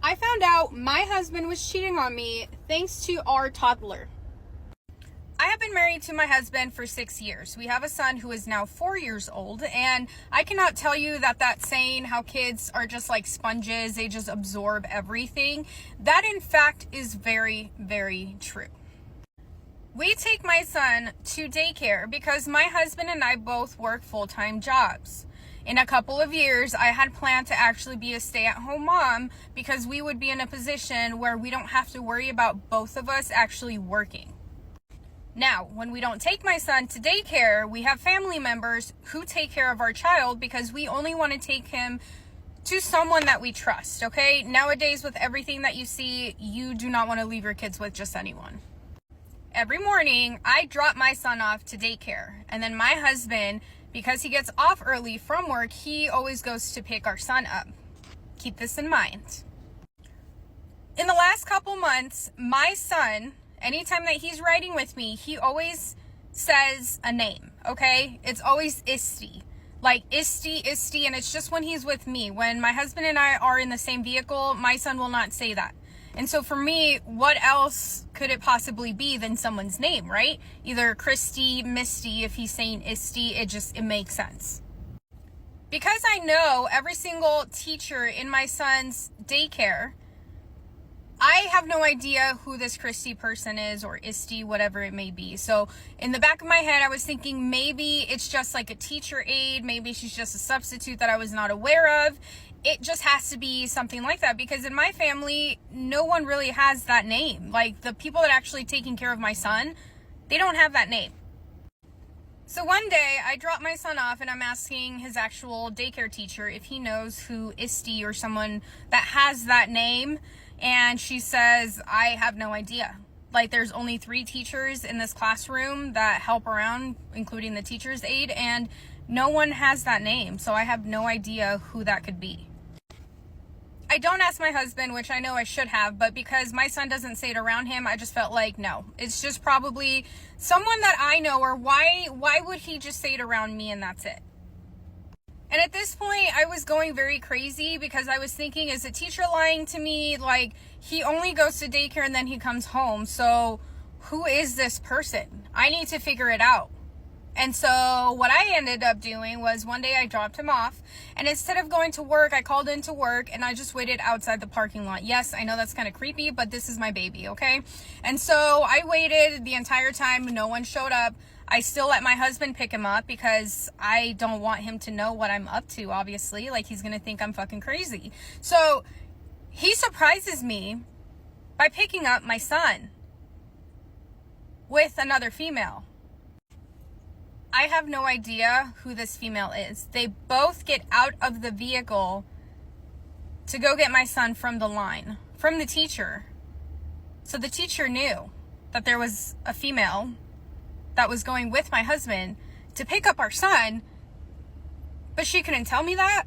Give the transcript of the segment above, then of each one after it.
I found out my husband was cheating on me thanks to our toddler. I have been married to my husband for 6 years. We have a son who is now 4 years old, and I cannot tell you that saying how kids are just like sponges, they just absorb everything, that in fact is very, very true. We take my son to daycare because my husband and I both work full-time jobs. In a couple of years, I had planned to actually be a stay-at-home mom because we would be in a position where we don't have to worry about both of us actually working. Now, when we don't take my son to daycare, we have family members who take care of our child because we only want to take him to someone that we trust, okay? Nowadays, with everything that you see, you do not want to leave your kids with just anyone. Every morning, I drop my son off to daycare, and then my husband, because he gets off early from work, he always goes to pick our son up. Keep this in mind. In the last couple months, my son, anytime that he's riding with me, he always says a name, okay? It's always Isti. Like Isti, and it's just when he's with me. When my husband and I are in the same vehicle, my son will not say that. And so for me, what else could it possibly be than someone's name, right? Either Christy, Misty, if he's saying Isti, it makes sense. Because I know every single teacher in my son's daycare, I have no idea who this Christy person is, or Isti, whatever it may be. So in the back of my head, I was thinking maybe it's just like a teacher aide. Maybe she's just a substitute that I was not aware of. It just has to be something like that, because in my family, no one really has that name. Like, the people that are actually taking care of my son, they don't have that name. So one day, I drop my son off and I'm asking his actual daycare teacher if he knows who Isti or someone that has that name. And she says, I have no idea. Like, there's only 3 teachers in this classroom that help around, including the teacher's aide, and no one has that name. So I have no idea who that could be. I don't ask my husband, which I know I should have, but because my son doesn't say it around him, I just felt like, no, it's just probably someone that I know, or why would he just say it around me and that's it? And at this point, I was going very crazy because I was thinking, is the teacher lying to me? Like, he only goes to daycare and then he comes home. So who is this person? I need to figure it out. And so what I ended up doing was one day I dropped him off, and instead of going to work, I called into work and I just waited outside the parking lot. Yes, I know that's kind of creepy, but this is my baby, okay? And so I waited the entire time. No one showed up. I still let my husband pick him up because I don't want him to know what I'm up to, obviously. Like, he's going to think I'm fucking crazy. So he surprises me by picking up my son with another female. I have no idea who this female is. They both get out of the vehicle to go get my son from the line, from the teacher. So the teacher knew that there was a female that was going with my husband to pick up our son, but she couldn't tell me that.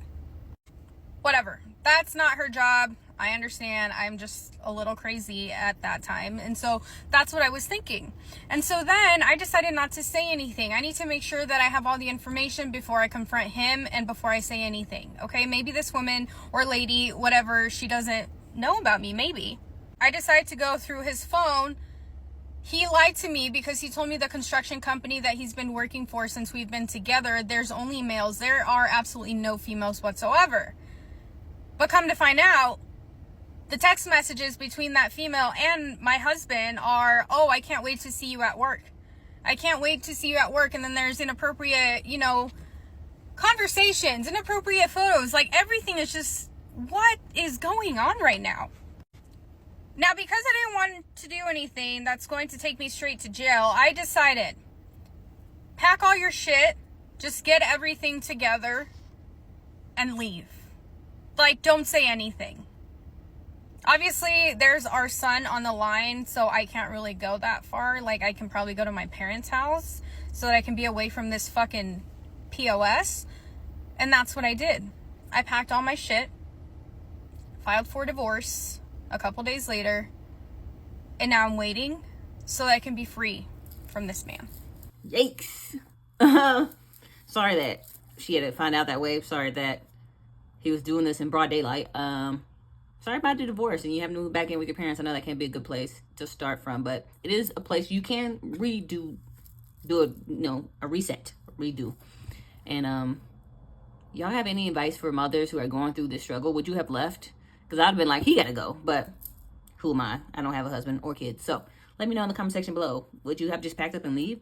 Whatever. That's not her job. I understand. I'm just a little crazy at that time. And so that's what I was thinking. And so then I decided not to say anything. I need to make sure that I have all the information before I confront him and before I say anything. Okay, maybe this woman or lady, whatever, she doesn't know about me, maybe. I decided to go through his phone. He lied to me because he told me the construction company that he's been working for since we've been together, there's only males. There are absolutely no females whatsoever. But come to find out, the text messages between that female and my husband are, oh, I can't wait to see you at work. I can't wait to see you at work. And then there's inappropriate, conversations, inappropriate photos. Like, everything is just, what is going on right now? Now, because I didn't want to do anything that's going to take me straight to jail, I decided, pack all your shit, just get everything together and leave. Like, don't say anything. Obviously, there's our son on the line, so I can't really go that far. Like, I can probably go to my parents' house so that I can be away from this fucking POS. And that's what I did. I packed all my shit, filed for divorce a couple days later, and now I'm waiting so that I can be free from this man. Yikes. Sorry that she had to find out that way. Sorry that he was doing this in broad daylight. sorry about the divorce and you have to move back in with your parents. I know that can be a good place to start from, but it is a place you can do a reset, redo. And y'all have any advice for mothers who are going through this struggle? Would you have left? Because I'd have been like, he gotta go, but who am I? I don't have a husband or kids. So let me know in the comment section below. Would you have just packed up and leave?